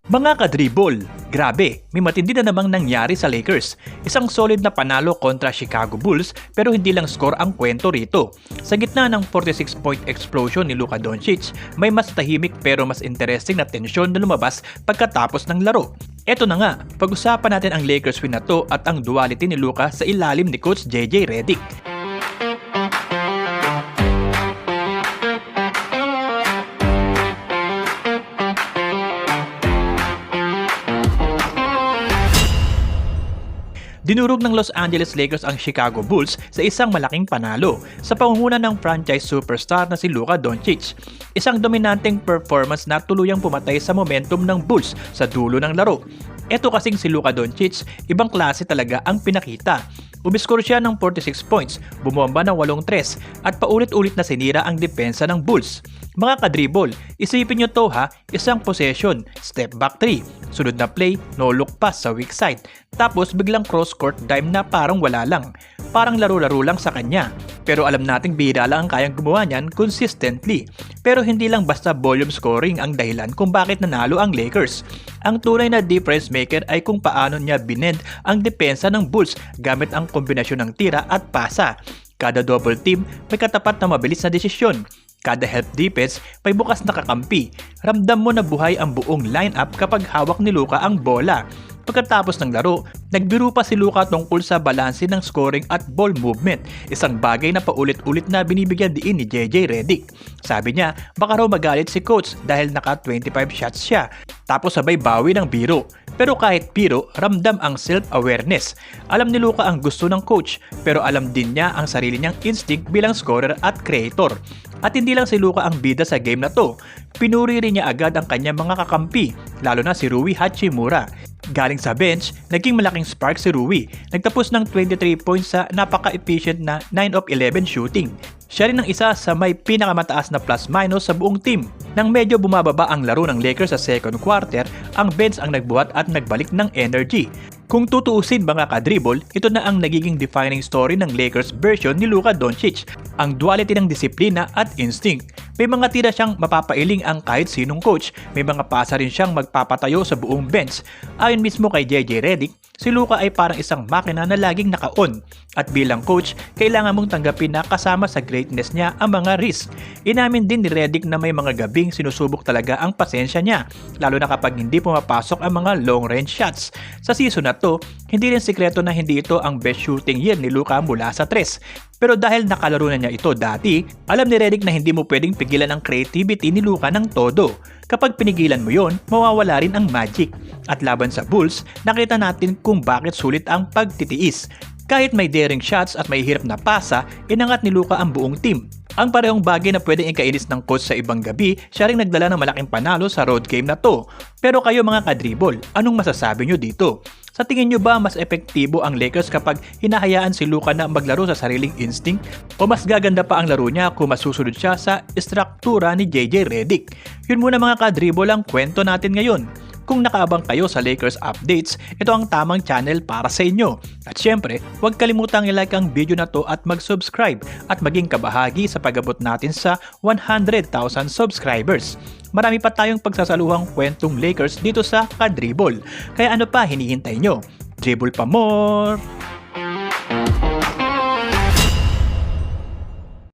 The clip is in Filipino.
Mga kadribol, grabe, may matindi na namang nangyari sa Lakers. Isang solid na panalo kontra Chicago Bulls pero hindi lang score ang kwento rito. Sa gitna ng 46-point explosion ni Luka Doncic, may mas tahimik pero mas interesting na tensyon na lumabas pagkatapos ng laro. Eto na nga, pag-usapan natin ang Lakers win na to at ang duality ni Luka sa ilalim ni Coach JJ Redick. Dinurog ng Los Angeles Lakers ang Chicago Bulls sa isang malaking panalo sa pangunguna ng franchise superstar na si Luka Doncic. Isang dominanteng performance na tuluyang pumatay sa momentum ng Bulls sa dulo ng laro. Ito kasing si Luka Doncic, ibang klase talaga ang pinakita. Umiskor siya ng 46 points, bumomba ng 8-3 at paulit-ulit na sinira ang depensa ng Bulls. Mga kadribol, isipin nyo to ha, isang possession, step back 3, sunod na play, no look pass sa weak side, tapos biglang cross-court dime na parang wala lang. Parang laro-laro lang sa kanya. Pero alam nating bihira lang ang kayang gumawa niyan consistently. Pero hindi lang basta volume scoring ang dahilan kung bakit nanalo ang Lakers. Ang tunay na difference maker ay kung paano niya binend ang depensa ng Bulls gamit ang kombinasyon ng tira at pasa. Kada double team may katapat na mabilis na desisyon. Kada help defense may bukas na kakampi. Ramdam mo na buhay ang buong lineup kapag hawak ni Luka ang bola. Pagkatapos ng laro, nagbiro pa si Luka tungkol sa balanse ng scoring at ball movement, isang bagay na paulit-ulit na binibigyan diin ni JJ Redick. Sabi niya, baka raw magalit si coach dahil naka 25 shots siya, tapos sabay bawi ng biro. Pero kahit biro, ramdam ang self-awareness. Alam ni Luka ang gusto ng coach, pero alam din niya ang sarili niyang instinct bilang scorer at creator. At hindi lang si Luka ang bida sa game na to, pinuri rin niya agad ang kanyang mga kakampi, lalo na si Rui Hachimura. Galing sa bench, naging malaking spark si Rui. Nagtapos ng 23 points sa napaka-efficient na 9 of 11 shooting. Siya rin ang isa sa may pinakamataas na plus-minus sa buong team. Nang medyo bumababa ang laro ng Lakers sa second quarter, ang bench ang nagbuhat at nagbalik ng energy. Kung tutuusin mga kadribol, ito na ang nagiging defining story ng Lakers version ni Luka Doncic, ang duality ng disiplina at instinct. May mga tira siyang mapapailing ang kahit sinong coach, may mga pasa rin siyang magpapatayo sa buong bench. Ayon mismo kay JJ Redick, si Luka ay parang isang makina na laging naka-on. At bilang coach, kailangan mong tanggapin na kasama sa greatness niya ang mga risk. Inamin din ni Redick na may mga gabing sinusubok talaga ang pasensya niya, lalo na kapag hindi pumapasok ang mga long-range shots. Sa season na to, hindi rin sikreto na hindi ito ang best shooting year ni Luka mula sa 3. Pero dahil nakalaro na niya ito dati, alam ni Redick na hindi mo pwedeng pigilan ang creativity ni Luka ng todo. Kapag pinigilan mo yon, mawawala rin ang magic. At laban sa Bulls, nakita natin kung bakit sulit ang pagtitiis. Kahit may daring shots at may hirap na pasa, inangat ni Luka ang buong team. Ang parehong bagay na pwedeng ikainis ng coach sa ibang gabi, siya ring nagdala ng malaking panalo sa road game na to. Pero kayo mga kadribol, anong masasabi nyo dito? Sa tingin nyo ba mas epektibo ang Lakers kapag hinahayaan si Luka na maglaro sa sariling instinct? O mas gaganda pa ang laro niya kung masusunod siya sa istruktura ni JJ Redick? Yun muna mga kadribol ang kwento natin ngayon. Kung nakaabang kayo sa Lakers updates, ito ang tamang channel para sa inyo. At syempre, huwag kalimutang i-like ang video na to at mag-subscribe at maging kabahagi sa pag-abot natin sa 100,000 subscribers. Marami pa tayong pagsasaluhang kwentong Lakers dito sa Kadribol. Kaya ano pa hinihintay nyo? Dribble pa more!